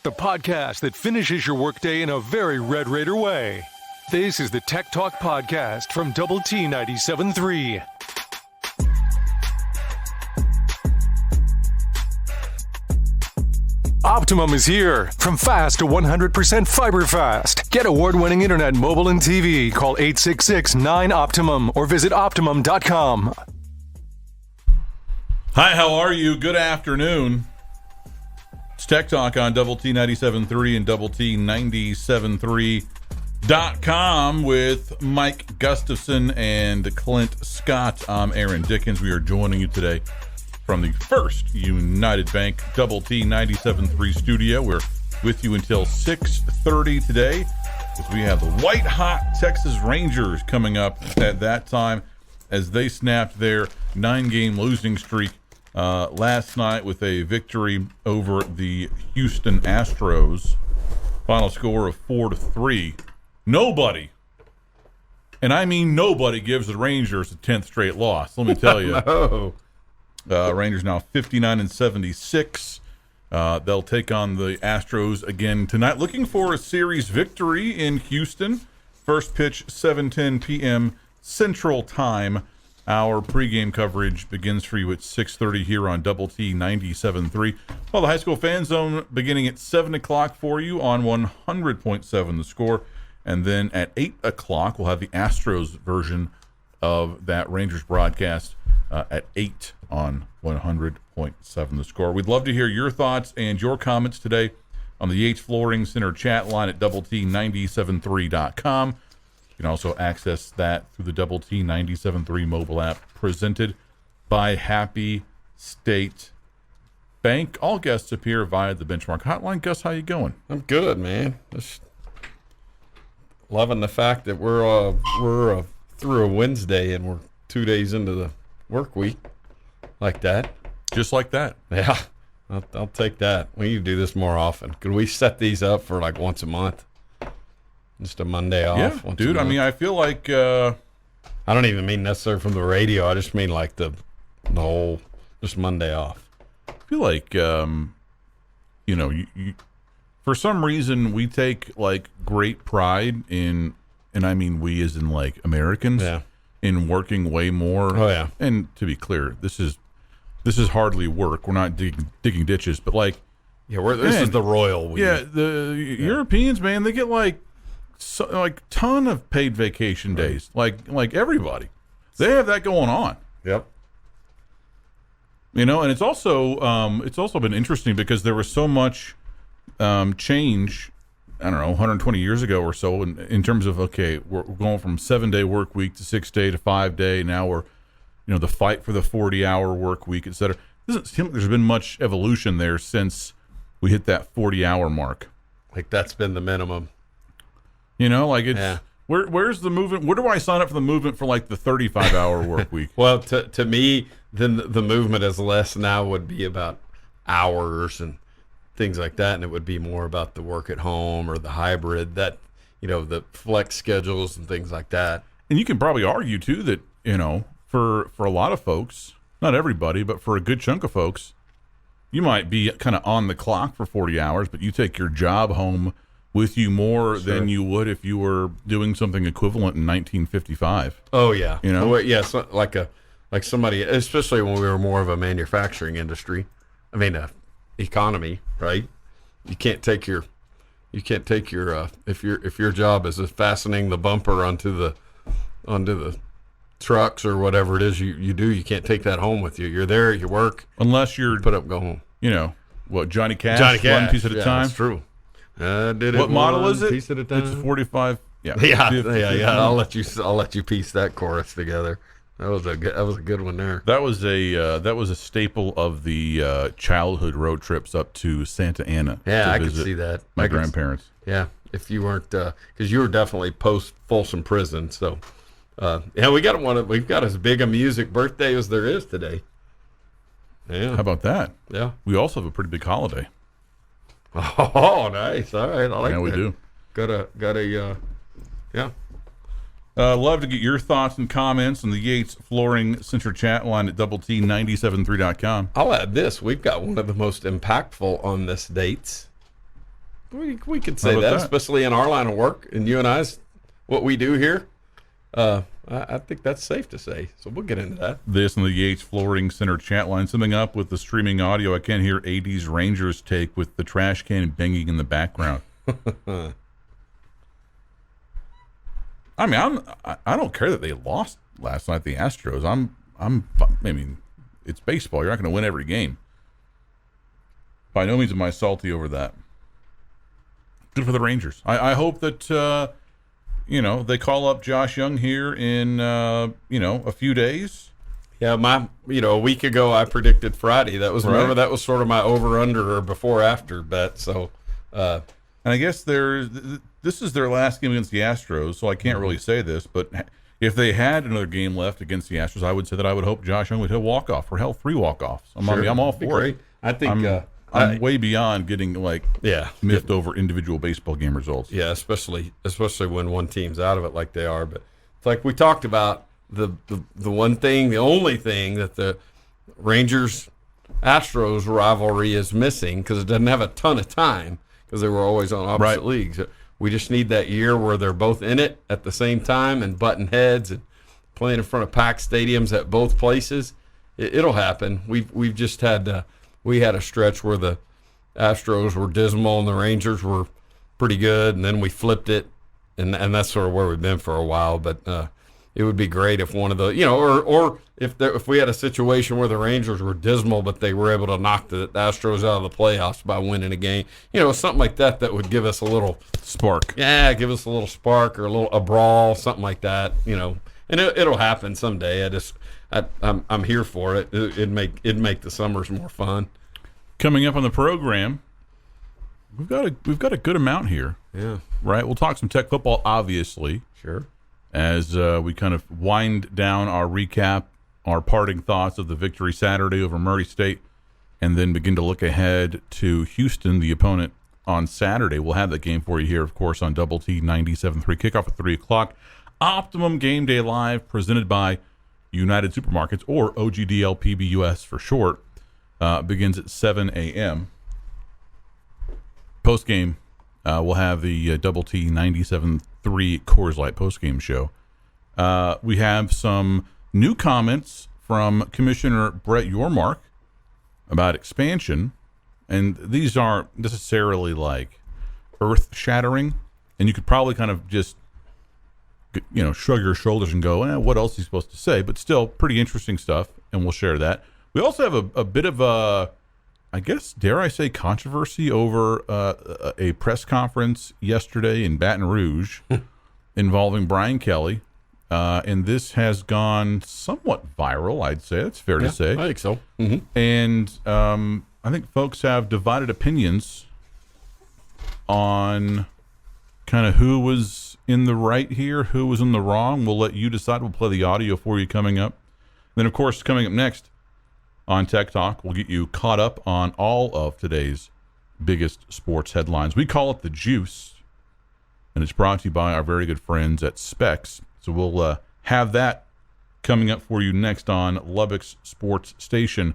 the podcast that finishes your workday in a very Red Raider way. This is the Tech Talk Podcast from Double T 97.3. Optimum is here. From fast to 100% fiber fast. Get award-winning internet, mobile, and TV. Call 866-9-OPTIMUM or visit Optimum.com. Hi, how are you? Good afternoon. It's Tech Talk on Double T 97.3 and Double T 97.3.com with Mike Gustafson and Clint Scott. I'm Aaron Dickens. We are joining you today from the First United Bank Double T 97.3 studio. We're with you until 6:30 today as we have the white-hot Texas Rangers coming up at that time as they snapped their 9-game losing streak last night with a victory over the Houston Astros. Final score of 4-3. Nobody, and I mean nobody, gives the Rangers a 10th straight loss. Let me tell you. No. Rangers now 59-76. They'll take on the Astros again tonight. Looking for a series victory in Houston. First pitch, 7:10 p.m. Central Time. Our pregame coverage begins for you at 6:30 here on Double T 97.3. Well, the High School Fan Zone beginning at 7 o'clock for you on 100.7 The Score. And then at 8 o'clock, we'll have the Astros version of that Rangers broadcast at 8 on 100.7 The Score. We'd love to hear your thoughts and your comments today on the Yates Flooring Center chat line at doublet973.com. You can also access that through the Double T 97.3 mobile app presented by Happy State Bank. All guests appear via the Benchmark Hotline. Gus, how you going? I'm good, man. Just loving the fact that we're through a Wednesday and we're 2 days into the work week like that. Just like that. Yeah, I'll take that. We need to do this more often. Could we set these up for like once a month? Just a Monday off? Yeah, dude, I mean, I feel like... I don't even mean necessarily from the radio. I just mean like the whole, just Monday off. I feel like, you for some reason, we take, like, great pride in, and I mean we as in, like, Americans, in working way more. Oh, yeah. And to be clear, this is hardly work. We're not digging ditches, but, like... Yeah, this is the royal week. Yeah, the Europeans, man, they get, like ton of paid vacation days, like everybody. They have that going on. Yep. And it's also been interesting because there was so much change, I don't know, 120 years ago or so in terms of, okay, we're going from 7-day work week to 6-day to 5-day. Now we're, the fight for the 40-hour work week, et cetera. Doesn't seem like there's been much evolution there since we hit that 40-hour mark. Like that's been the minimum. It's where's the movement? Where do I sign up for the movement for like the 35-hour work week? Well, to me, then the movement is less now would be about hours and things like that, and it would be more about the work at home or the hybrid, that the flex schedules and things like that. And you can probably argue too that for a lot of folks, not everybody, but for a good chunk of folks, you might be kind of on the clock for 40 hours, but you take your job home with you more than you would if you were doing something equivalent in 1955. Oh yeah, So, like somebody, especially when we were more of a manufacturing industry. I mean, economy, right? You can't take your if your job is fastening the bumper onto the trucks or whatever it is you do, you can't take that home with you. You're there, you work, unless you're put up, go home. Johnny Cash, one piece at a time. That's true. What model is it? Piece at a time. It's 45. Yeah. I'll let you piece that chorus together. That was a good one there. That was a staple of the childhood road trips up to Santa Ana. Yeah, I could see that. My grandparents. Yeah, if you weren't, because you were definitely post Folsom Prison. So, we've got as big a music birthday as there is today. Yeah. How about that? Yeah. We also have a pretty big holiday. Oh, nice. All right. I like that. Yeah, we do. Got a yeah. Love to get your thoughts and comments on the Yates Flooring Center chat line at doublet973.com. I'll add this. We've got one of the most impactful on this dates we could say that, especially in our line of work, and you and I's what we do here. I think that's safe to say. So we'll get into that. This and the Yates Flooring Center chat line. Something up with the streaming audio. I can't hear AD's Rangers take with the trash can banging in the background. I mean, I don't care that they lost last night, the Astros. I mean, it's baseball. You're not going to win every game. By no means am I salty over that. Good for the Rangers. I hope that, they call up Josh Young here in, a few days. Yeah, a week ago I predicted Friday. That was, remember, that was sort of my over-under or before-after bet. So, and I guess this is their last game against the Astros, so I can't really say this, but if they had another game left against the Astros, I would say that I would hope Josh Young would hit a walk-off or hell 3 walk-offs. I'm all for it. I think I'm way beyond getting miffed over individual baseball game results. Yeah, especially when one team's out of it like they are. But it's like we talked about the only thing that the Rangers-Astros rivalry is missing, because it doesn't have a ton of time because they were always on opposite leagues. We just need that year where they're both in it at the same time and butting heads and playing in front of packed stadiums at both places. It'll happen. We've just had we had a stretch where the Astros were dismal and the Rangers were pretty good, and then we flipped it, and that's sort of where we've been for a while. But it would be great if one of the, or if we had a situation where the Rangers were dismal, but they were able to knock the Astros out of the playoffs by winning a game, something like that would give us a little spark. Yeah, give us a little spark or a brawl, something like that, and it'll happen someday. I'm here for it. It'd make the summers more fun. Coming up on the program, we've got a good amount here. Yeah. Right. We'll talk some Tech football, obviously. Sure. As we kind of wind down our recap, our parting thoughts of the victory Saturday over Murray State, and then begin to look ahead to Houston, the opponent, on Saturday. We'll have that game for you here, of course, on Double T 97.3. Kickoff at 3 o'clock. Optimum Game Day Live, presented by United Supermarkets, or OGDLPBUS for short, begins at 7 a.m. Post-game, we'll have the Double T 97.3 Coors Light post-game show. We have some new comments from Commissioner Brett Yormark about expansion, and these aren't necessarily like earth-shattering, and you could probably kind of just shrug your shoulders and go, what else is he supposed to say? But still, pretty interesting stuff, and we'll share that. We also have a bit of a, I guess, dare I say, controversy over a press conference yesterday in Baton Rouge involving Brian Kelly, and this has gone somewhat viral, I'd say. That's fair to say. I think so. Mm-hmm. And I think folks have divided opinions on kind of who was in the right here, who was in the wrong. We'll let you decide. We'll play the audio for you coming up. Then, of course, coming up next on Tech Talk, we'll get you caught up on all of today's biggest sports headlines. We call it the Juice, and it's brought to you by our very good friends at Specs. So we'll have that coming up for you next on Lubbock's Sports Station,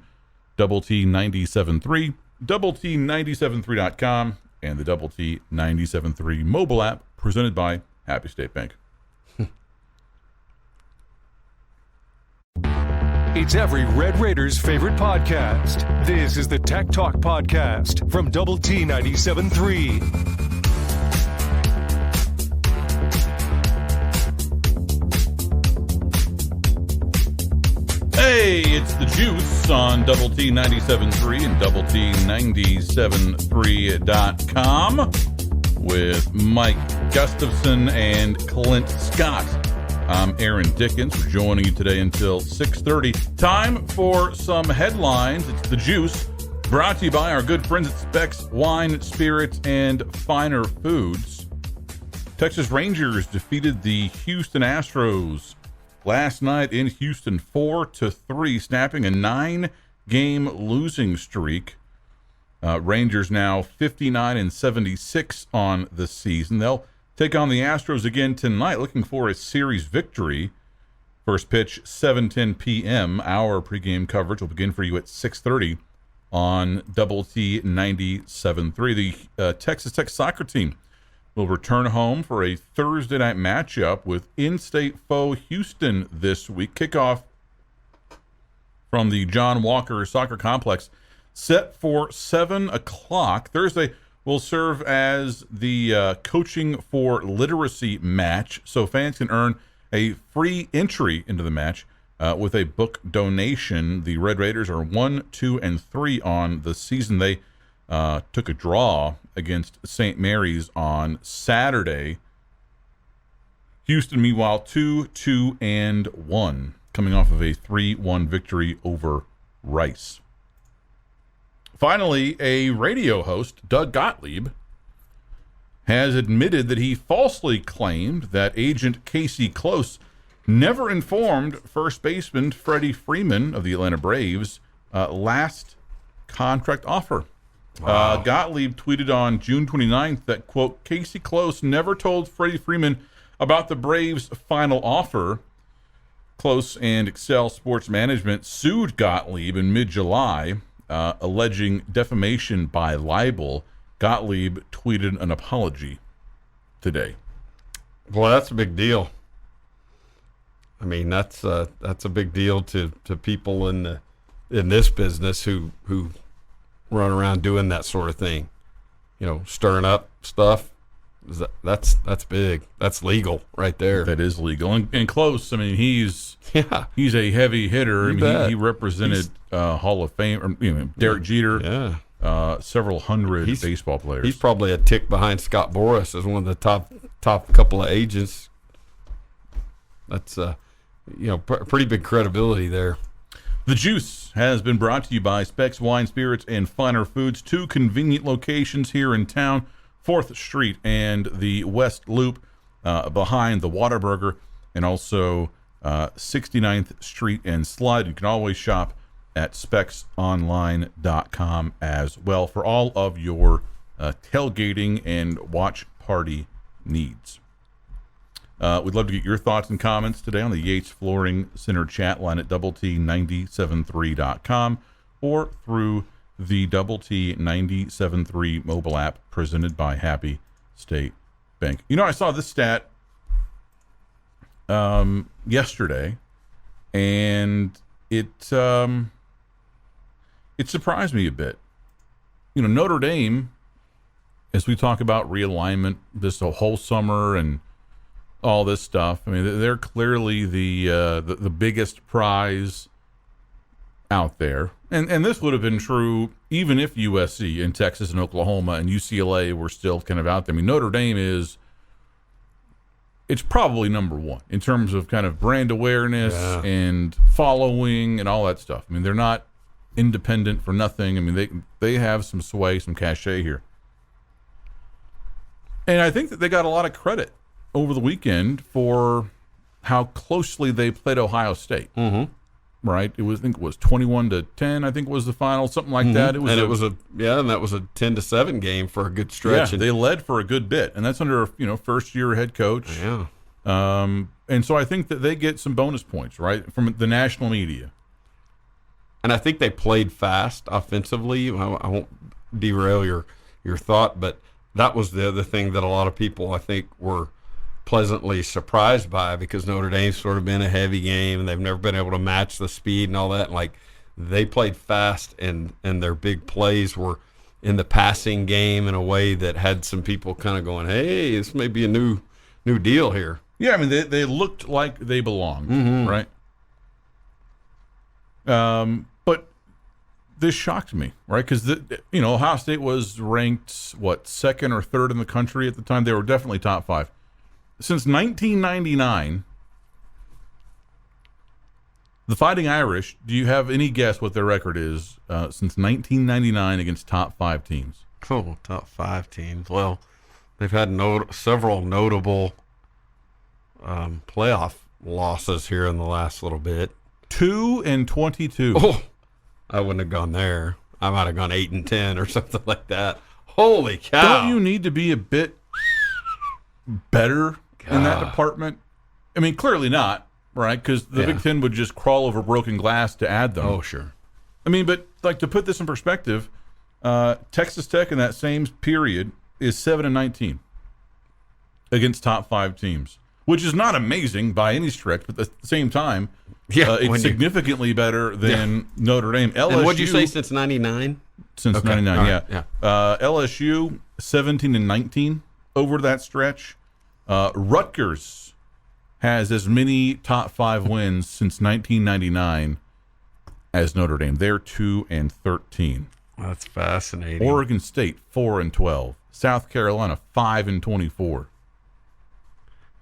Double T 97.3, Double T 97.3.com, and the Double T 97.3 mobile app, presented by Happy State Bank. It's every Red Raiders' favorite podcast. This is the Tech Talk Podcast from Double T 97.3. Hey, it's the Juice on Double T 97.3 and Double T 97.3.com with Mike Gustafson and Clint Scott. I'm Aaron Dickens. We're joining you today until 6:30. Time for some headlines. It's the Juice, brought to you by our good friends at Specs Wine, Spirits, and Finer Foods. Texas Rangers defeated the Houston Astros last night in Houston 4-3, snapping a 9-game losing streak. Rangers now 59-76 on the season. They'll take on the Astros again tonight, looking for a series victory. First pitch, 7:10 p.m. Our pregame coverage will begin for you at 6:30 on Double T 97.3. The Texas Tech soccer team will return home for a Thursday night matchup with in-state foe Houston this week. Kickoff from the John Walker Soccer Complex set for 7 o'clock. Thursday will serve as the Coaching for Literacy match, so fans can earn a free entry into the match with a book donation. The Red Raiders are 1, 2, and 3 on the season. They took a draw against St. Mary's on Saturday. Houston, meanwhile, 2, 2, and 1, coming off of a 3-1 victory over Rice. Finally, a radio host, Doug Gottlieb, has admitted that he falsely claimed that agent Casey Close never informed first baseman Freddie Freeman of the Atlanta Braves' last contract offer. Wow. Gottlieb tweeted on June 29th that, quote, Casey Close never told Freddie Freeman about the Braves' final offer. Close and Excel Sports Management sued Gottlieb in mid-July, alleging defamation by libel. Gottlieb tweeted an apology today. Well, that's a big deal. I mean, that's a big deal to people in this business who run around doing that sort of thing. You know, stirring up stuff. That's big. That's legal right there. That is legal. And Close, I mean, he's a heavy hitter. He represented Hall of Fame, or, Derek Jeter. Yeah. Several hundred baseball players. He's probably a tick behind Scott Boras as one of the top couple of agents. That's pretty big credibility there. The Juice has been brought to you by Specs Wine, Spirits, and Finer Foods. 2 convenient locations here in town, 4th Street and the West Loop behind the Whataburger, and also 69th Street and Slide. You can always shop at specsonline.com as well for all of your tailgating and watch party needs. We'd love to get your thoughts and comments today on the Yates Flooring Center chat line at doublet973.com or through the Double T 97.3 mobile app presented by Happy State Bank. You know, I saw this stat yesterday, and it surprised me a bit. You know, Notre Dame, as we talk about realignment this whole summer and all this stuff, I mean, they're clearly the biggest prize out there. And this would have been true even if USC and Texas and Oklahoma and UCLA were still kind of out there. I mean, Notre Dame it's probably number one in terms of kind of brand awareness and following and all that stuff. I mean, they're not independent for nothing. I mean, they have some sway, some cachet here. And I think that they got a lot of credit over the weekend for how closely they played Ohio State. Mm-hmm. Right? I think it was 21-10, I think was the final, something like that. And that was a 10-7 game for a good stretch. Yeah, they led for a good bit, and that's under first-year head coach. Yeah. And so I think that they get some bonus points, right, from the national media. And I think they played fast offensively. I won't derail your thought, but that was the other thing that a lot of people, I think, were pleasantly surprised by, because Notre Dame's sort of been a heavy game and they've never been able to match the speed and all that. Like, they played fast, and their big plays were in the passing game in a way that had some people kind of going, hey, this may be a new deal here. Yeah, I mean, they looked like they belonged, right? But this shocked me, right? Because Ohio State was ranked second or third in the country at the time. They were definitely top 5. Since 1999, the Fighting Irish, do you have any guess what their record is since 1999 against top 5 teams? Oh, top 5 teams. Well, they've had several notable playoff losses here in the last little bit. 2-22. Oh, I wouldn't have gone there. I might have gone 8-10 or something like that. Holy cow! Don't you need to be a bit better in that department? I mean, clearly not, right? Because the Big Ten would just crawl over broken glass to add them. Oh, sure. I mean, but like to put this in perspective, Texas Tech in that same period is 7-19 against top 5 teams, which is not amazing by any stretch, but at the same time, it's significantly better than Notre Dame. LSU, and what'd you say, since 99? Since 99, yeah. LSU 17-19 over that stretch. Rutgers has as many top 5 wins since 1999 as Notre Dame. They're 2-13. That's fascinating. Oregon State 4-12. South Carolina 5-24.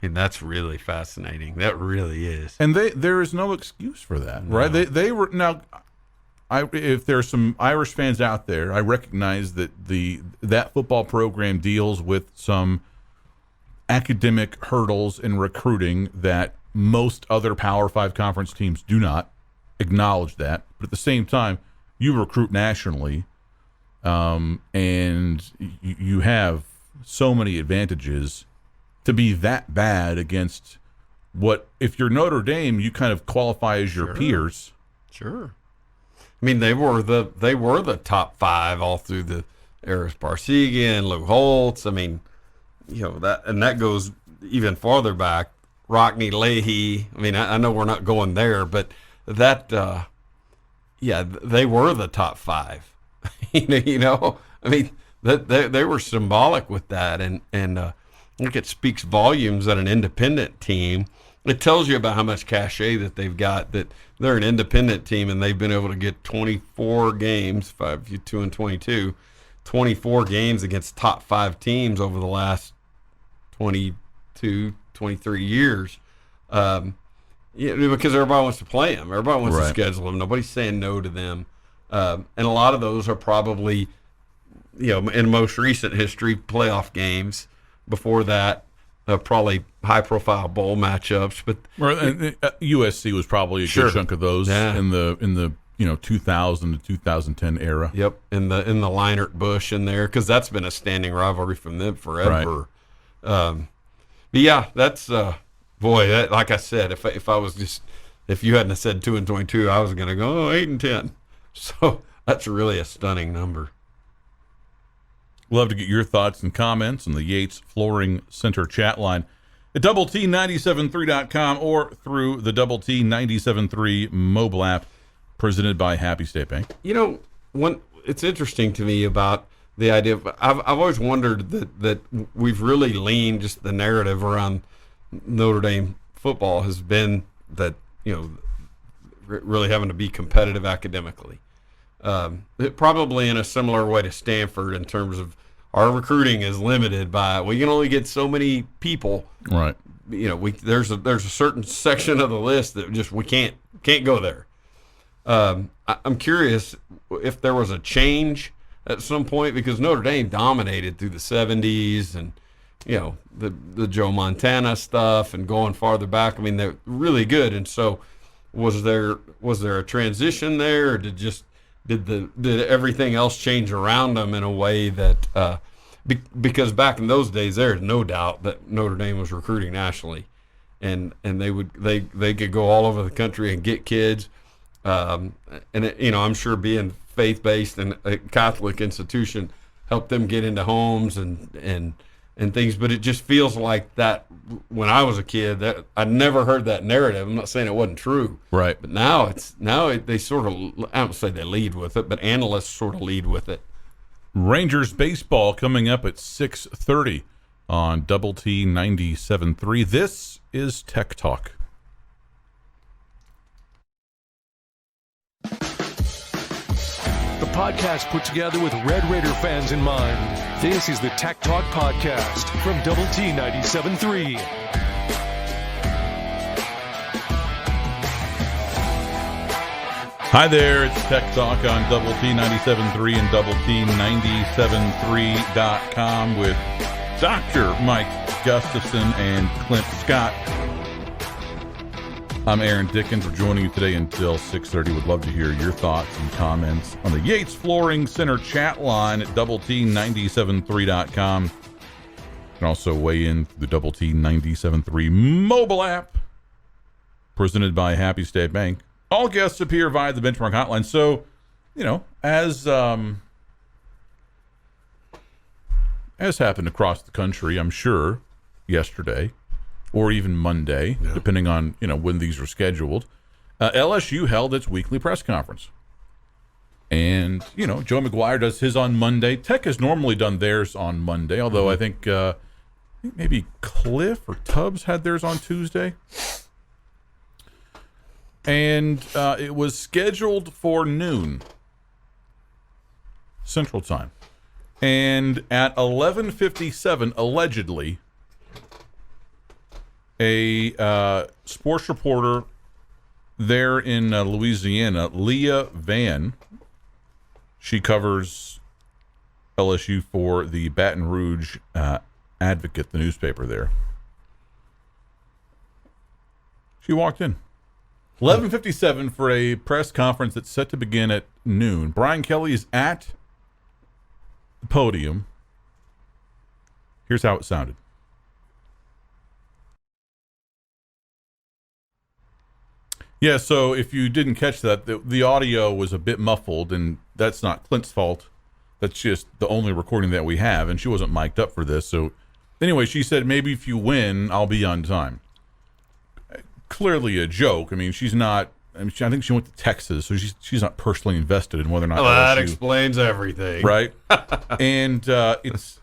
And that's really fascinating. That really is. And there is no excuse for that, right? They were now. If there's some Irish fans out there, I recognize that that football program deals with some academic hurdles in recruiting that most other Power 5 conference teams do not acknowledge that. But at the same time, you recruit nationally, and you have so many advantages to be that bad against what, if you're Notre Dame, you kind of qualify as your peers. Sure. I mean, they were the top 5 all through the Eris Parsegian, Lou Holtz. I mean, that goes even farther back. Rockne Leahy. I mean, I know we're not going there, but that, they were the top 5. I mean, they were symbolic with that, and I think it speaks volumes that an independent team. It tells you about how much cachet that they've got, that they're an independent team and they've been able to get 24 games, 2-22, 24 games against top 5 teams over the last 22, 23 years. Because everybody wants to play them. Everybody wants to schedule them. Nobody's saying no to them. And a lot of those are probably, in most recent history, playoff games. Before that, probably high-profile bowl matchups. But USC was probably a good chunk of those in the 2000 to 2010 era. Yep, in the Leinart Bush in there, because that's been a standing rivalry from them forever. Right. But yeah, that's like I said, if you hadn't said 2-22, I was going to go 8-10. So that's really a stunning number. Love to get your thoughts and comments on the Yates Flooring Center chat line at doublet973.com or through the Double T 97.3 mobile app presented by Happy State Bank. It's interesting to me about the idea of, I've always wondered that we've really leaned, just the narrative around Notre Dame football has been that, really having to be competitive academically. Probably in a similar way to Stanford, in terms of our recruiting is limited by, we can only get so many people. Right. There's a certain section of the list that just we can't go there. I'm curious if there was a change at some point, because Notre Dame dominated through the 70s and the Joe Montana stuff and going farther back. I mean, they're really good. And so was there a transition there, or did everything else change around them in a way that because back in those days, there's no doubt that Notre Dame was recruiting nationally, and they could go all over the country and get kids, and I'm sure being faith-based and a Catholic institution helped them get into homes and things. But it just feels like that when I was a kid, that I never heard that narrative. I'm not saying it wasn't true, right? But they sort of, I don't say they lead with it, but analysts sort of lead with it. Rangers baseball coming up at 6:30 on Double T 97.3. This is Tech Talk. The podcast put together with Red Raider fans in mind. This is the Tech Talk Podcast from Double T 97.3. Hi there, it's Tech Talk on Double T 97.3 and Double T 97.3.com with Dr. Mike Gustafson and Clint Scott. I'm Aaron Dickens. We're joining you today until 6:30. Would love to hear your thoughts and comments on the Yates Flooring Center chat line at Double T 97.3.com. You can also weigh in through the Double T 97.3 mobile app presented by Happy State Bank. All guests appear via the Benchmark hotline. So as happened across the country, I'm sure, yesterday or even Monday, depending on when these are scheduled, LSU held its weekly press conference. And, Joe McGuire does his on Monday. Tech has normally done theirs on Monday, although I think maybe Cliff or Tubbs had theirs on Tuesday. And it was scheduled for noon Central Time. And at 11:57, allegedly, a sports reporter there in Louisiana, Leah Van, she covers LSU for the Baton Rouge Advocate, the newspaper there. She walked in. 11:57 for a press conference that's set to begin at noon. Brian Kelly is at the podium. Here's how it sounded. Yeah, so if you didn't catch that, the audio was a bit muffled, and that's not Clint's fault. That's just the only recording that we have, and she wasn't mic'd up for this. So anyway, she said, maybe if you win, I'll be on time. Clearly a joke. I mean, she's not. I think she went to Texas, so she's not personally invested in whether or not. Well, that explains everything, right? And it's,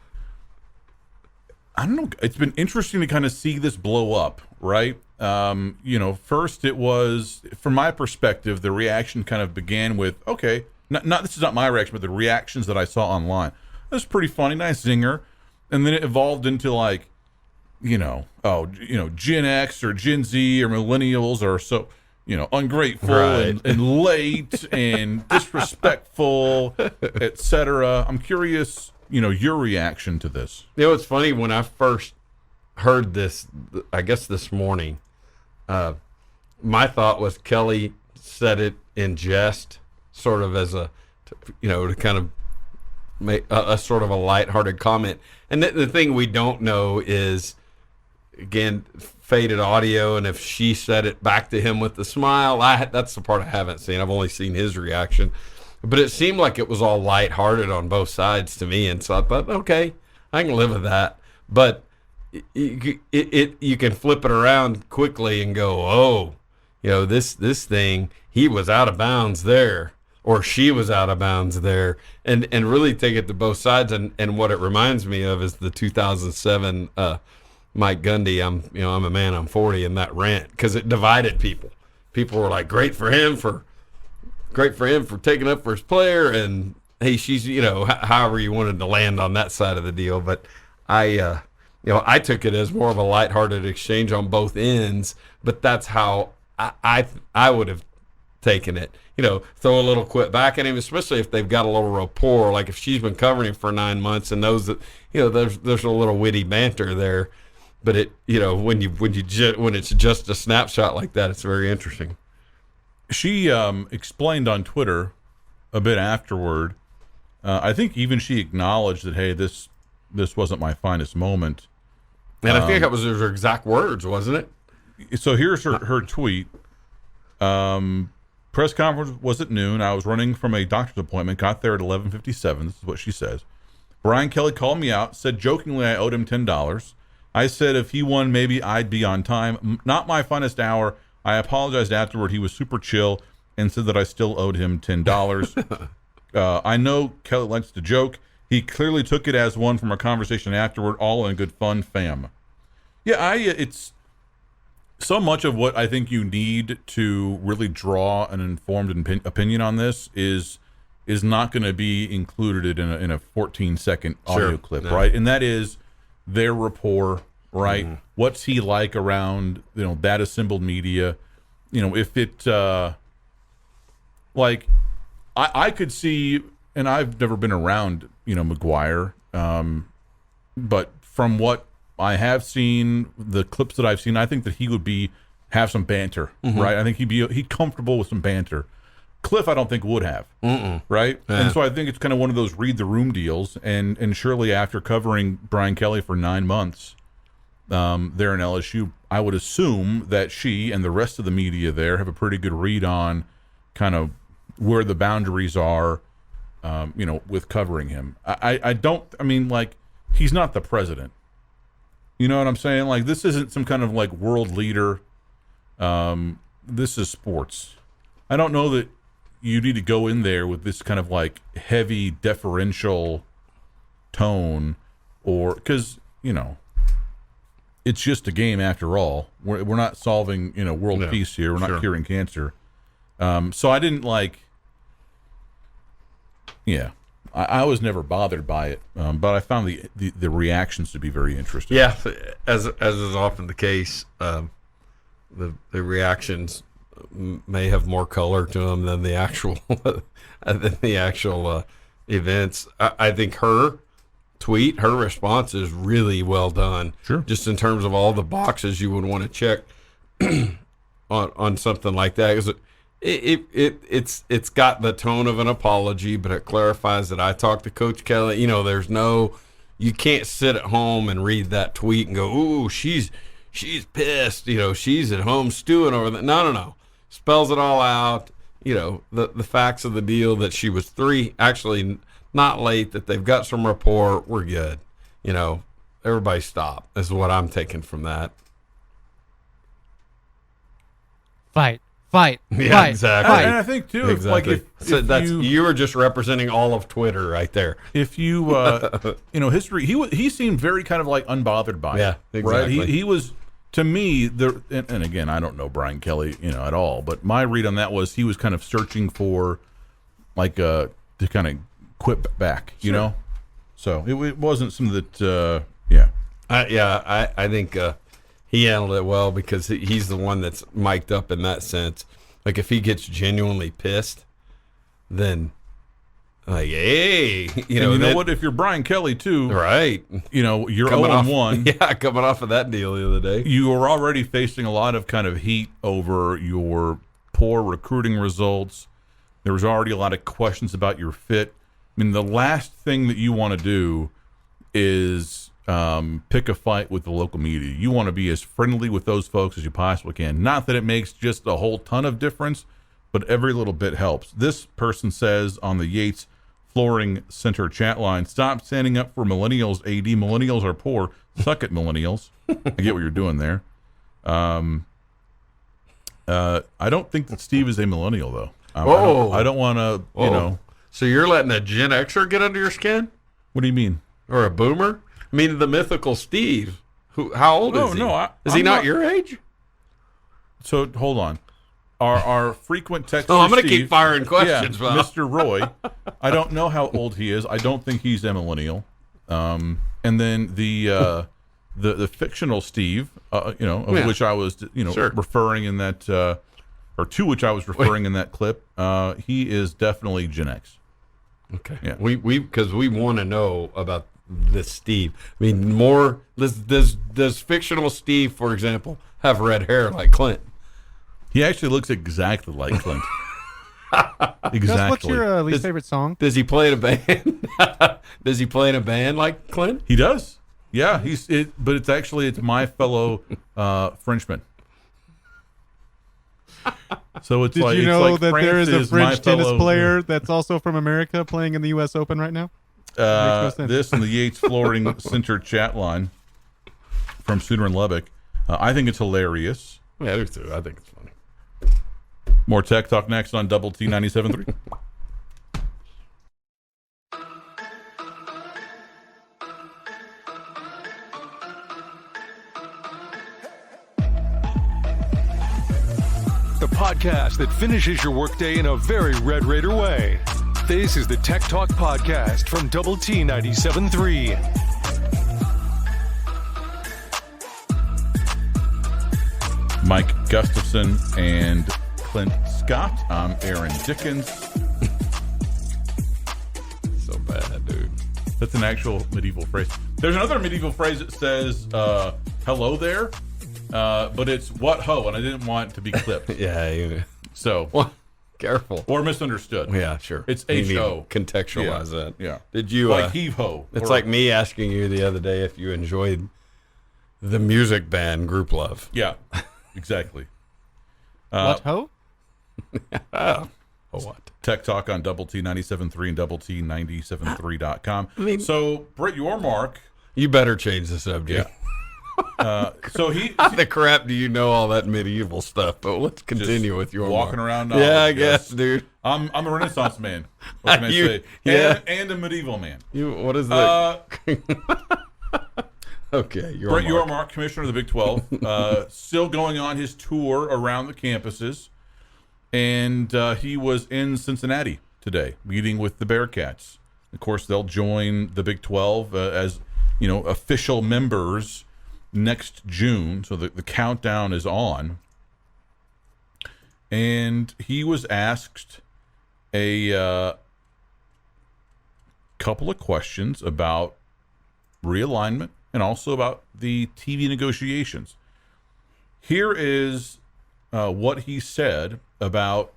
I don't know. It's been interesting to kind of see this blow up, right? First it was, from my perspective, the reaction kind of began with, okay, not this is not my reaction, but the reactions that I saw online. That's pretty funny, nice zinger, and then it evolved into like, Gen X or Gen Z or millennials are so, ungrateful and late and disrespectful, etc. I'm curious, your reaction to this. It's funny, when I first heard this, I guess this morning, my thought was Kelly said it in jest, sort of as to kind of make a sort of a lighthearted comment. And the thing we don't know is, again, faded audio, and if she said it back to him with a smile, that's the part I haven't seen. I've only seen his reaction. But it seemed like it was all lighthearted on both sides to me, and so I thought, okay, I can live with that. But you can flip it around quickly and go, oh, this thing, he was out of bounds there, or she was out of bounds there, and really take it to both sides. And what it reminds me of is the 2007 Mike Gundy, I'm a man, I'm 40, and that rant, because it divided people. People were like, great for him for taking up for his player, and hey, she's, however you wanted to land on that side of the deal. But I took it as more of a lighthearted exchange on both ends, but that's how I would have taken it. Throw a little quip back at him, especially if they've got a little rapport. Like if she's been covering him for 9 months and knows that, there's a little witty banter there. But it, when it's just a snapshot like that, it's very interesting. She explained on Twitter a bit afterward. I think even she acknowledged that, hey, this wasn't my finest moment. And I think that was her exact words, wasn't it? So here's her tweet. Press conference was at noon. I was running from a doctor's appointment, got there at 11:57. This is what she says. Brian Kelly called me out, said jokingly I owed him $10. I said if he won, maybe I'd be on time. Not my finest hour. I apologized afterward. He was super chill and said that I still owed him $10. I know Kelly likes to joke. He clearly took it as one from our conversation afterward, all in good fun, fam. Yeah, it's so much of what I think you need to really draw an informed opinion on this is not going to be included in a 14-second audio clip, right? And that is their rapport, right? Mm-hmm. What's he like around, that assembled media? If it, I could see, and I've never been around, McGuire, but from what I have seen, the clips that I've seen, I think that he would have some banter, right? I think he'd comfortable with some banter. Cliff, I don't think would have, right? Yeah. And so I think it's kind of one of those read the room deals. And surely after covering Brian Kelly for 9 months there in LSU, I would assume that she and the rest of the media there have a pretty good read on kind of where the boundaries are, with covering him. He's not the president. You know what I'm saying? Like, this isn't some kind of like world leader. This is sports. I don't know that you need to go in there with this kind of like heavy deferential tone, or because it's just a game after all. We're not solving world peace here. We're not curing cancer. So I didn't like. Yeah, I was never bothered by it, but I found the reactions to be very interesting. Yeah, as is often the case, the reactions may have more color to them than the actual events. I think her response is really well done. Sure, just in terms of all the boxes you would want to check on something like that. 'Cause it's got the tone of an apology, but it clarifies that I talked to Coach Kelly. You can't sit at home and read that tweet and go, "Ooh, she's pissed." She's at home stewing over that. No. Spells it all out. The facts of the deal, that she was 3, actually not late, that they've got some rapport. We're good. Everybody stop. Is what I'm taking from that. Fight. Yeah, exactly. And I think too, exactly. if you were just representing all of Twitter right there. If you, history, he seemed very kind of like unbothered by it. Yeah, exactly. Right? He was, to me, and again, I don't know Brian Kelly, at all, but my read on that was he was kind of searching for, like, to kind of quip back, So it wasn't something that, I think he handled it well, because he's the one that's mic'd up in that sense. Like, if he gets genuinely pissed, then, like, hey, what? If you're Brian Kelly too, right? You're 0-1. Yeah, coming off of that deal the other day, you were already facing a lot of kind of heat over your poor recruiting results. There was already a lot of questions about your fit. I mean, the last thing that you want to do is pick a fight with the local media. You want to be as friendly with those folks as you possibly can. Not that it makes just a whole ton of difference, but every little bit helps. This person says on the Yates Flooring Center chat line, "Stop standing up for millennials, AD. Millennials are poor. Suck it, millennials." I get what you're doing there. I don't think that Steve is a millennial, though. I don't want to, So you're letting a Gen Xer get under your skin? What do you mean? Or a boomer? I mean, the mythical Steve. How old is he? Is he not your age? So hold on. Our frequent texter. I'm going to keep firing questions, Mr. Roy. I don't know how old he is. I don't think he's a millennial. And then the fictional Steve, which I was, referring in that, or to which I was referring in that clip. He is definitely Gen X. Okay. Yeah. Because we want to know about this Steve. I mean, more. Does fictional Steve, for example, have red hair like Clint? He actually looks exactly like Clint. Exactly. Gus, what's your least favorite song? Does he play in a band? Does he play in a band like Clint? He does. Yeah. But it's my fellow Frenchman. So it's Did you know that there is a French tennis player that's also from America playing in the U.S. Open right now? This and the Yates Flooring Center chat line from Sooner and Lubbock. I think it's hilarious. Yeah, I do too. I think it's funny. More Tech Talk next on Double T 97.3. The podcast that finishes your workday in a very Red Raider way. This is the Tech Talk Podcast from Double T 97.3. Mike Gustafson and Clint Scott. I'm Aaron Dickens. So bad, dude. That's an actual medieval phrase. There's another medieval phrase that says, hello there, but it's what ho, and I didn't want it to be clipped. Yeah. So. Well, careful. Or misunderstood. Yeah, sure. It's H-O. Contextualize that. Yeah. Did you. Like heave-ho. It's like me asking you the other day if you enjoyed the music band Group Love. Yeah, exactly. What ho? What? Tech Talk on Double T 97.3 and Double T 97.3.com. So Brett Yormark. You better change the subject. So he. How the crap do you know all that medieval stuff? But let's continue with Yormark. Walking around. Yeah, I guess, dude. I'm a Renaissance man. What can I say? Yeah. And a medieval man. What is that? Okay, Brett Yormark, commissioner of the Big 12, still going on his tour around the campuses, and he was in Cincinnati today, meeting with the Bearcats. Of course, they'll join the Big 12 as official members next June, so the countdown is on. And he was asked a couple of questions about realignment and also about the TV negotiations. Here is what he said about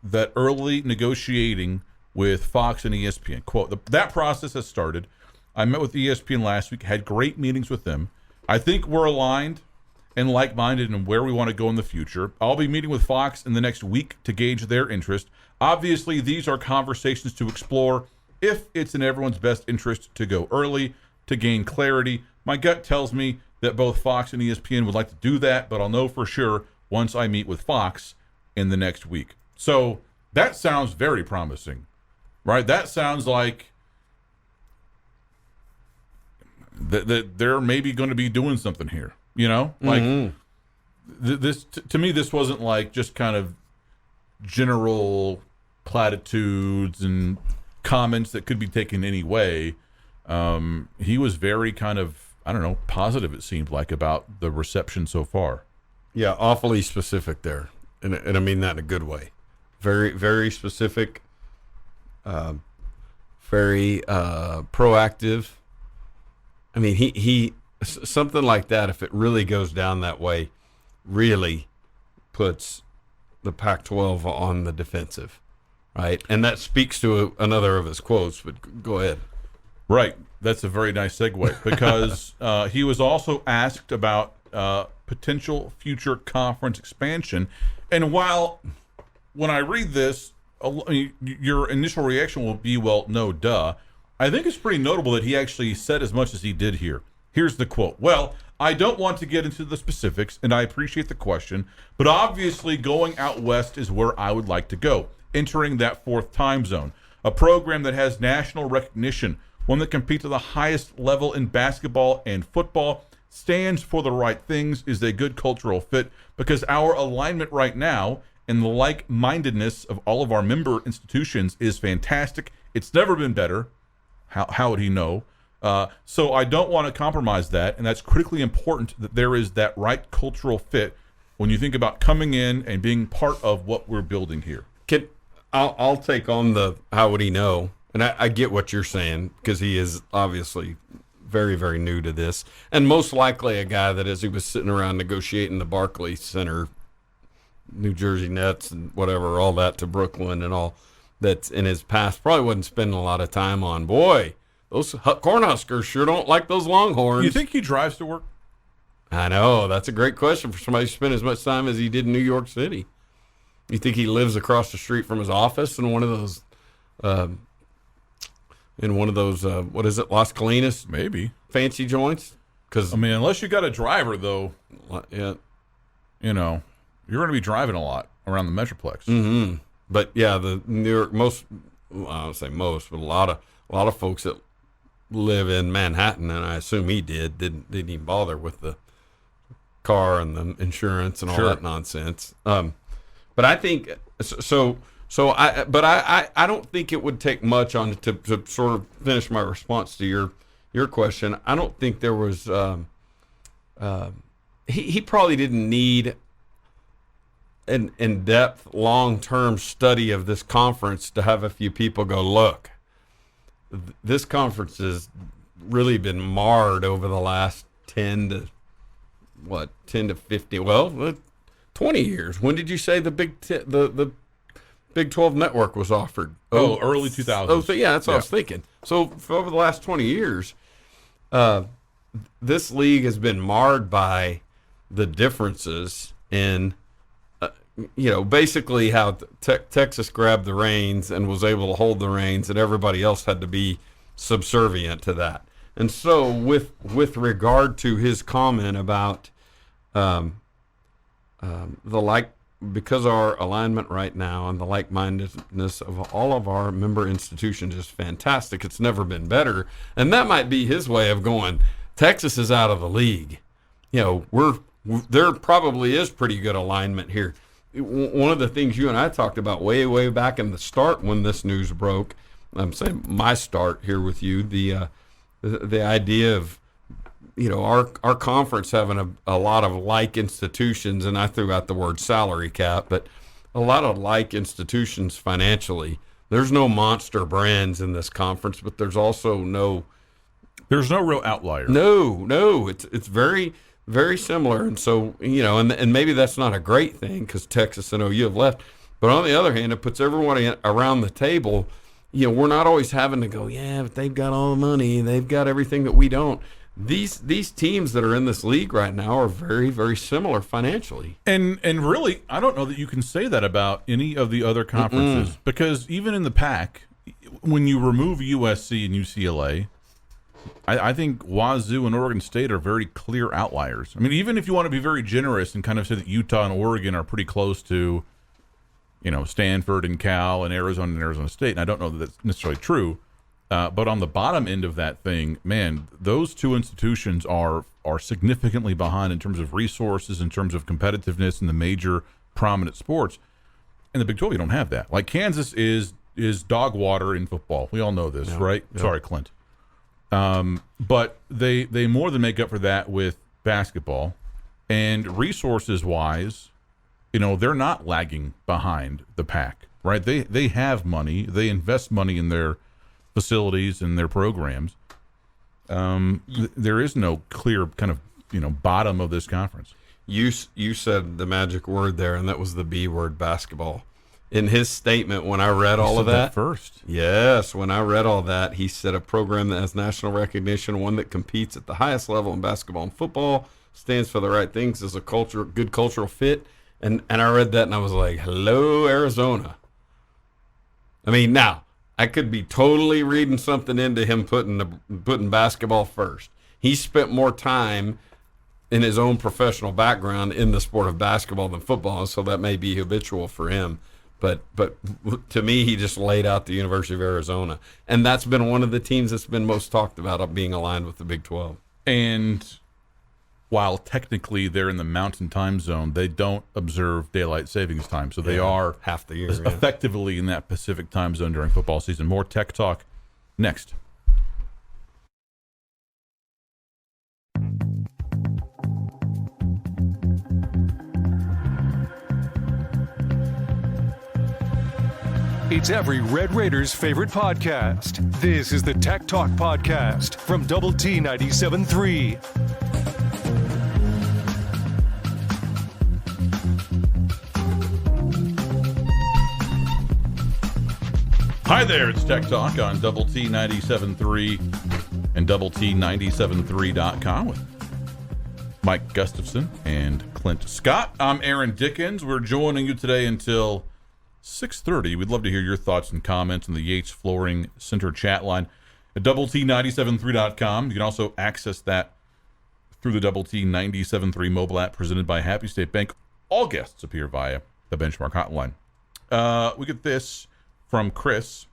that early negotiating with Fox and ESPN. Quote, that process has started. I met with ESPN last week, had great meetings with them. I think we're aligned and like-minded in where we want to go in the future. I'll be meeting with Fox in the next week to gauge their interest. Obviously, these are conversations to explore if it's in everyone's best interest to go early, to gain clarity. My gut tells me that both Fox and ESPN would like to do that, but I'll know for sure once I meet with Fox in the next week. So that sounds very promising, right? That sounds like that they're maybe going to be doing something here, like this. To me, this wasn't like just kind of general platitudes and comments that could be taken any way. He was very kind of, positive, it seemed like, about the reception so far. Yeah, awfully specific there. And I mean that in a good way. Very, very specific, very proactive. I mean, he something like that, if it really goes down that way, really puts the Pac-12 on the defensive, right? And that speaks to another of his quotes, but go ahead. Right. That's a very nice segue, because he was also asked about potential future conference expansion. And when I read this, your initial reaction will be, well, no, duh. I think it's pretty notable that he actually said as much as he did here. Here's the quote. Well, I don't want to get into the specifics, and I appreciate the question, but obviously going out west is where I would like to go, entering that fourth time zone, a program that has national recognition, one that competes at the highest level in basketball and football, stands for the right things, is a good cultural fit, because our alignment right now and the like-mindedness of all of our member institutions is fantastic. It's never been better. How would he know? So I don't want to compromise that, and that's critically important that there is that right cultural fit when you think about coming in and being part of what we're building here. I'll take on the how would he know, and I get what you're saying, because he is obviously very, very new to this, and most likely a guy that as he was sitting around negotiating the Barclays Center, New Jersey Nets and whatever, all that to Brooklyn and all that's in his past, probably wasn't spending a lot of time on, boy, those Cornhuskers sure don't like those Longhorns. You think he drives to work? I know. That's a great question for somebody who spent as much time as he did in New York City. You think he lives across the street from his office in one of those, what is it, Las Colinas? Maybe. Fancy joints? Cause, unless you got a driver, though, yeah, you're going to be driving a lot around the Metroplex. Mm-hmm. But yeah, the New York, I don't say most, but a lot of folks that live in Manhattan, and I assume he didn't even bother with the car and the insurance and all that nonsense. But I think so. I don't think it would take much on to sort of finish my response to your question. I don't think there was. He probably didn't need an in-depth, long-term study of this conference to have a few people go, look, this conference has really been marred over the last 10 to 50, 20 years. When did you say the the Big 12 network was offered? Early 2000s. Oh, so yeah, that's what I was thinking. So for over the last 20 years, this league has been marred by the differences in basically how Texas grabbed the reins and was able to hold the reins, and everybody else had to be subservient to that. And so with regard to his comment about because our alignment right now and the like-mindedness of all of our member institutions is fantastic, it's never been better. And that might be his way of going, Texas is out of the league. There probably is pretty good alignment here. One of the things you and I talked about way back in the start when this news broke, I'm saying my start here with you, the idea of our conference having a lot of like institutions, and I threw out the word salary cap, but a lot of like institutions financially. There's no monster brands in this conference, but there's also there's no real outlier. No, it's very, very similar. And so, and maybe that's not a great thing because Texas and OU have left. But on the other hand, it puts everyone around the table. We're not always having to go, yeah, but they've got all the money. They've got everything that we don't. These teams that are in this league right now are very, very similar financially. And really, I don't know that you can say that about any of the other conferences because even in the Pac, when you remove USC and UCLA, I think Wazoo and Oregon State are very clear outliers. I mean, even if you want to be very generous and kind of say that Utah and Oregon are pretty close to, Stanford and Cal and Arizona State, and I don't know that that's necessarily true, but on the bottom end of that thing, man, those two institutions are significantly behind in terms of resources, in terms of competitiveness in the major prominent sports. In the Big 12, you don't have that. Like Kansas is dog water in football. We all know this, right? Yeah. Sorry, Clint. But they more than make up for that with basketball, and resources wise, they're not lagging behind the Pac, right? They have money, they invest money in their facilities and their programs. There is no clear kind of bottom of this conference. You said the magic word there, and that was the B word, basketball. In his statement, when I read all of that first, yes, when I read all that, he said a program that has national recognition, one that competes at the highest level in basketball and football, stands for the right things, is a good cultural fit. And I read that and I was like, hello, Arizona. I mean, now I could be totally reading something into him putting basketball first. He spent more time in his own professional background in the sport of basketball than football, so that may be habitual for him. But to me, he just laid out the University of Arizona. And that's been one of the teams that's been most talked about being aligned with the Big 12. And while technically they're in the Mountain Time Zone, they don't observe daylight savings time. So they are half the year effectively in that Pacific Time Zone during football season. More tech talk next. It's every Red Raiders' favorite podcast. This is the Tech Talk Podcast from Double T 97.3. Hi there, it's Tech Talk on Double T 97.3 and Double T 97.3.com with Mike Gustafson and Clint Scott. I'm Aaron Dickens. We're joining you today until 6:30. We'd love to hear your thoughts and comments on the Yates Flooring Center chat line at doublet97.3.com. You can also access that through the Double T 97.3 mobile app presented by Happy State Bank. All guests appear via the Benchmark hotline. We get this from Chris.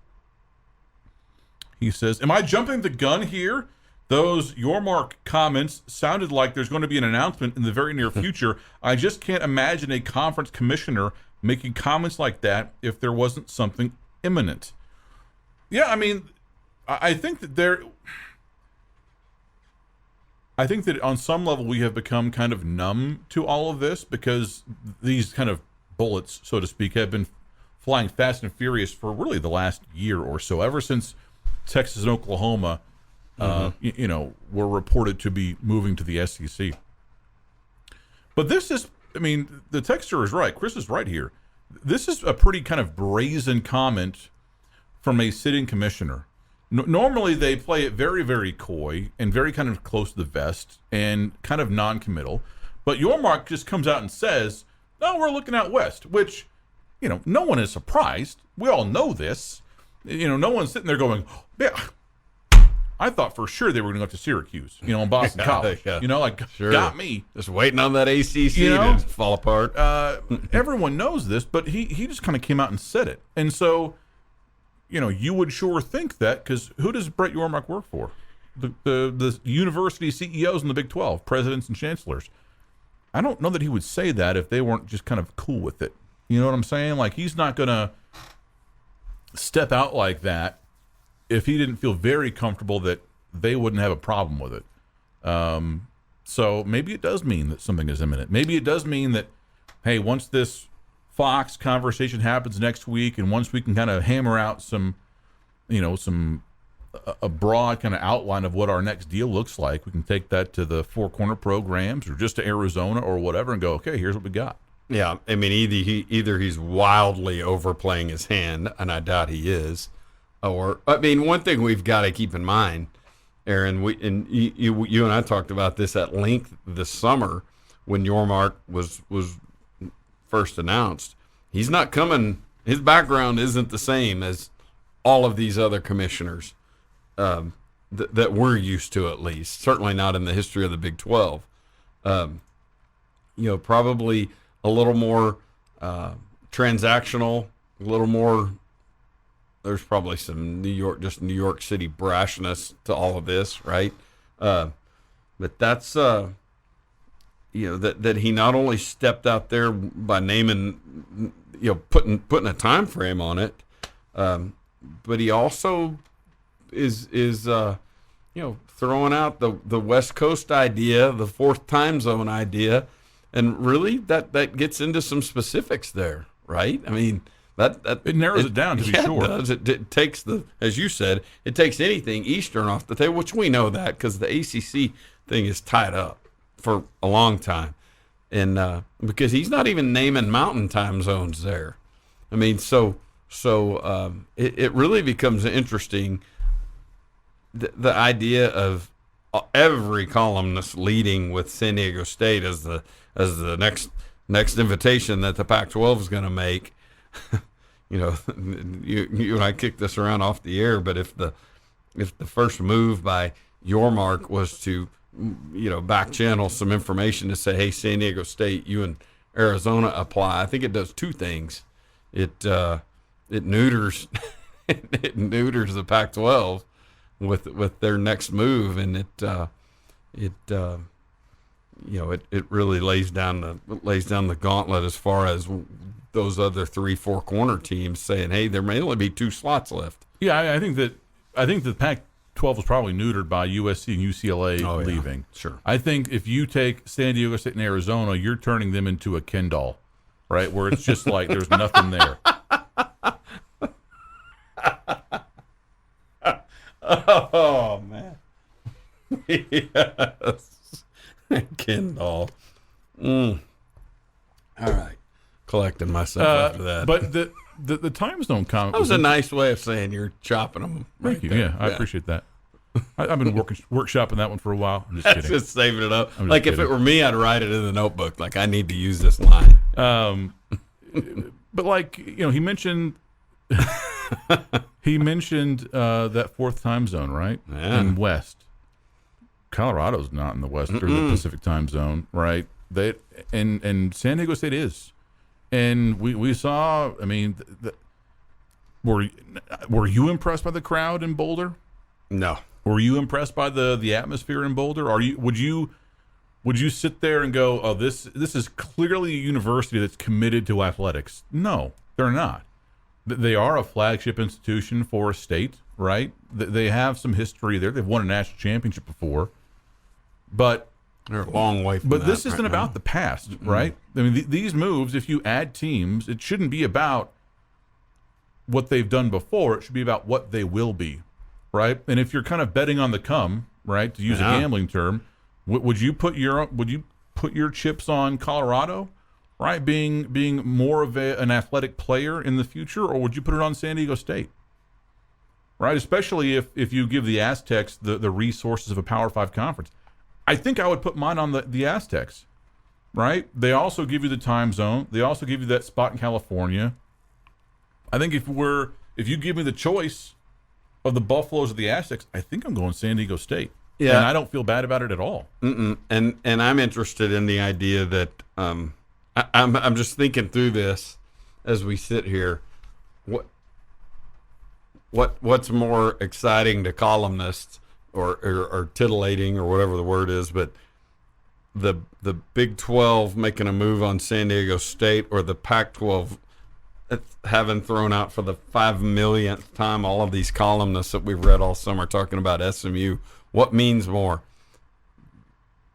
He says, am I jumping the gun here? Those Yormark comments sounded like there's going to be an announcement in the very near future. I just can't imagine a conference commissioner making comments like that if there wasn't something imminent. Yeah, I mean, I think that on some level we have become kind of numb to all of this because these kind of bullets, so to speak, have been flying fast and furious for really the last year or so, ever since Texas and Oklahoma were reported to be moving to the SEC. But this is, I mean, the texter is right. Chris is right here. This is a pretty kind of brazen comment from a sitting commissioner. Normally they play it very, very coy and very kind of close to the vest and kind of non-committal. But Yormark just comes out and says, No, we're looking out west, which, no one is surprised. We all know this. No one's sitting there going, yeah, I thought for sure they were going to go up to Syracuse, in Boston College. Yeah. Sure. Got me. Just waiting on that ACC to fall apart. Everyone knows this, but he just kind of came out and said it. And so, you would sure think that, because who does Brett Yormark work for? The university CEOs in the Big 12, presidents and chancellors. I don't know that he would say that if they weren't just kind of cool with it. You know what I'm saying? Like, he's not going to step out like that if he didn't feel very comfortable that they wouldn't have a problem with it. So maybe it does mean that something is imminent. Maybe it does mean that, hey, once this Fox conversation happens next week, and once we can kind of hammer out a broad kind of outline of what our next deal looks like, we can take that to the Four Corner programs or just to Arizona or whatever and go, okay, here's what we got. Yeah, I mean, either he's wildly overplaying his hand, and I doubt he is, or one thing we've got to keep in mind, Aaron, you and I talked about this at length this summer when Yormark was first announced. He's not coming. His background isn't the same as all of these other commissioners that we're used to, at least. Certainly not in the history of the Big 12. Probably a little more transactional, a little more. There's probably some New York City brashness to all of this, right? But that's that he not only stepped out there by naming, putting a time frame on it, but he also is throwing out the West Coast idea, the fourth time zone idea. And really, that gets into some specifics there, right? I mean, that it narrows it down, to be sure. It does. It takes as you said, it takes anything Eastern off the table, which we know that because the ACC thing is tied up for a long time, and because he's not even naming Mountain time zones there. I mean, so it really becomes interesting. The idea of every columnist leading with San Diego State as the next invitation that the Pac-12 is going to make. You and I kicked this around off the air, but if the first move by Yormark was to back channel some information to say, hey, San Diego State, you and Arizona apply, I think it does two things. It neuters the Pac-12 with their next move, and it really lays down the gauntlet as far as those other 3-4 corner teams saying, hey, there may only be 2 slots left. Yeah, I think the Pac-12 was probably neutered by USC and UCLA leaving. Yeah. Sure. I think if you take San Diego State and Arizona, you're turning them into a Ken doll, right? Where it's just like there's nothing there. Oh, man. Yes. Ken doll. All right. Collecting myself after that. But the time zone comment. That was a nice way of saying you're chopping them. Thank you. There. Yeah, I appreciate that. I've been workshopping that one for a while. I'm just kidding. Just saving it up. Like if it were me, I'd write it in the notebook. Like I need to use this line. But like he mentioned. He mentioned that fourth time zone, right? Yeah. In West. Colorado's not in the West or the Pacific time zone, right? And San Diego State is. And we saw, I mean, were you impressed by the crowd in Boulder? No. Were you impressed by the atmosphere in Boulder? Would you sit there and go, oh, this is clearly a university that's committed to athletics? No, they're not. They are a flagship institution for a state, right? They have some history there. They've won a national championship before, but they're a long way from that. But this isn't about the past, right? I mean, these moves, if you add teams, it shouldn't be about what they've done before. It should be about what they will be, right? And if you're kind of betting on the come, right, to use a gambling term, would you put your chips on Colorado? Right, being more of an athletic player in the future, or would you put it on San Diego State? Right, especially if you give the Aztecs the resources of a Power 5 conference. I think I would put mine on the Aztecs right? They also give you the time zone. They also give you that spot in California. I think if you give me the choice of the Buffaloes or the Aztecs, I think I'm going San Diego State. Yeah, and I don't feel bad about it at all. And I'm interested in the idea that I'm just thinking through this as we sit here. What's more exciting to columnists or titillating or whatever the word is, but the Big 12 making a move on San Diego State, or the Pac-12 having thrown out for the 5 millionth time all of these columnists that we've read all summer talking about SMU? What means more?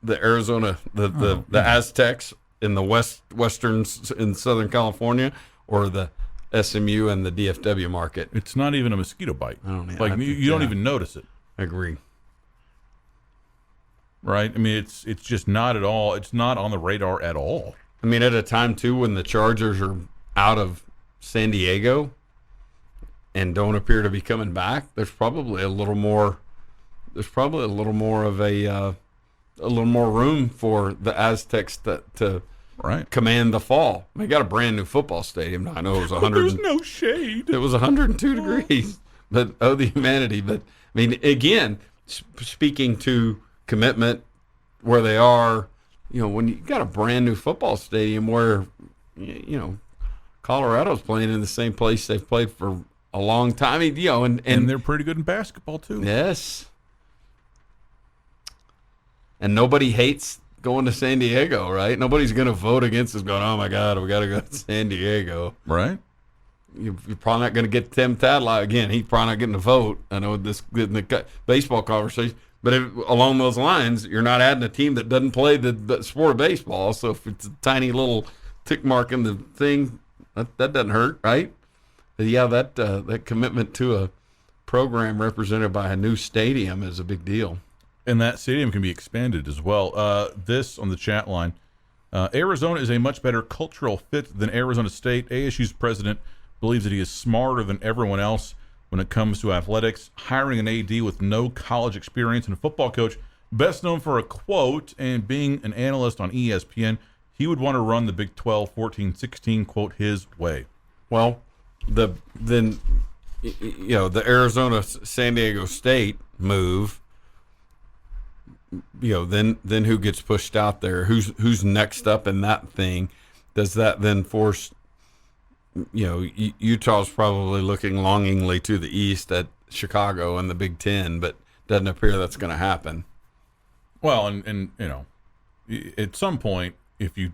The Arizona, the Aztecs in the western in Southern California, or the SMU and the DFW market? It's not even a mosquito bite. You don't even notice it. I agree. Right? I mean, it's just not at all. It's not on the radar at all. I mean, at a time too when the Chargers are out of San Diego and don't appear to be coming back, there's probably a little more of a little more room for the Aztecs to command the fall. They got a brand new football stadium. I know it was 100. There's no shade. It was 102 degrees. But the humanity. But I mean, again, speaking to commitment, where they are, when you got a brand new football stadium where, Colorado's playing in the same place they've played for a long time, and they're pretty good in basketball too. Yes. And nobody hates going to San Diego, right? Nobody's going to vote against us going, oh, my God, we got to go to San Diego. Right. You're probably not going to get Tim Tadlock again. He's probably not getting a vote. I know this in the baseball conversation. But along those lines, you're not adding a team that doesn't play the sport of baseball. So if it's a tiny little tick mark in the thing, that doesn't hurt, right? But yeah, that commitment to a program represented by a new stadium is a big deal. And that stadium can be expanded as well. This on the chat line, Arizona is a much better cultural fit than Arizona State. ASU's president believes that he is smarter than everyone else when it comes to athletics. Hiring an AD with no college experience and a football coach, best known for a quote and being an analyst on ESPN, he would want to run the Big 12 14-16 quote his way. Well, the Arizona San Diego State move, then who gets pushed out there? Who's next up in that thing? Does that then force? Utah's probably looking longingly to the east at Chicago and the Big Ten, but doesn't appear that's going to happen. Well, and at some point, if you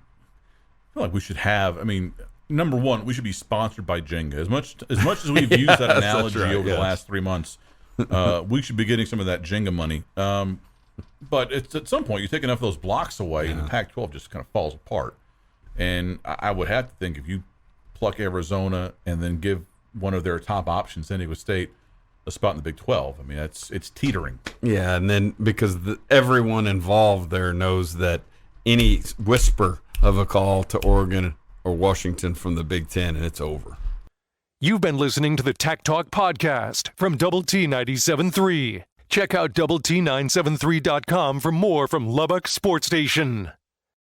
feel like we should have, number one, we should be sponsored by Jenga. As much as we've used that analogy over the last 3 months, we should be getting some of that Jenga money. But it's at some point you take enough of those blocks away, and the Pac-12 just kind of falls apart. And I would have to think if you pluck Arizona and then give one of their top options, San Diego State, a spot in the Big 12. It's teetering. Yeah, and then because everyone involved there knows that any whisper of a call to Oregon or Washington from the Big Ten, and it's over. You've been listening to the Tech Talk podcast from Double T 97.3. Check out Double T973.com for more from Lubbock Sports Station.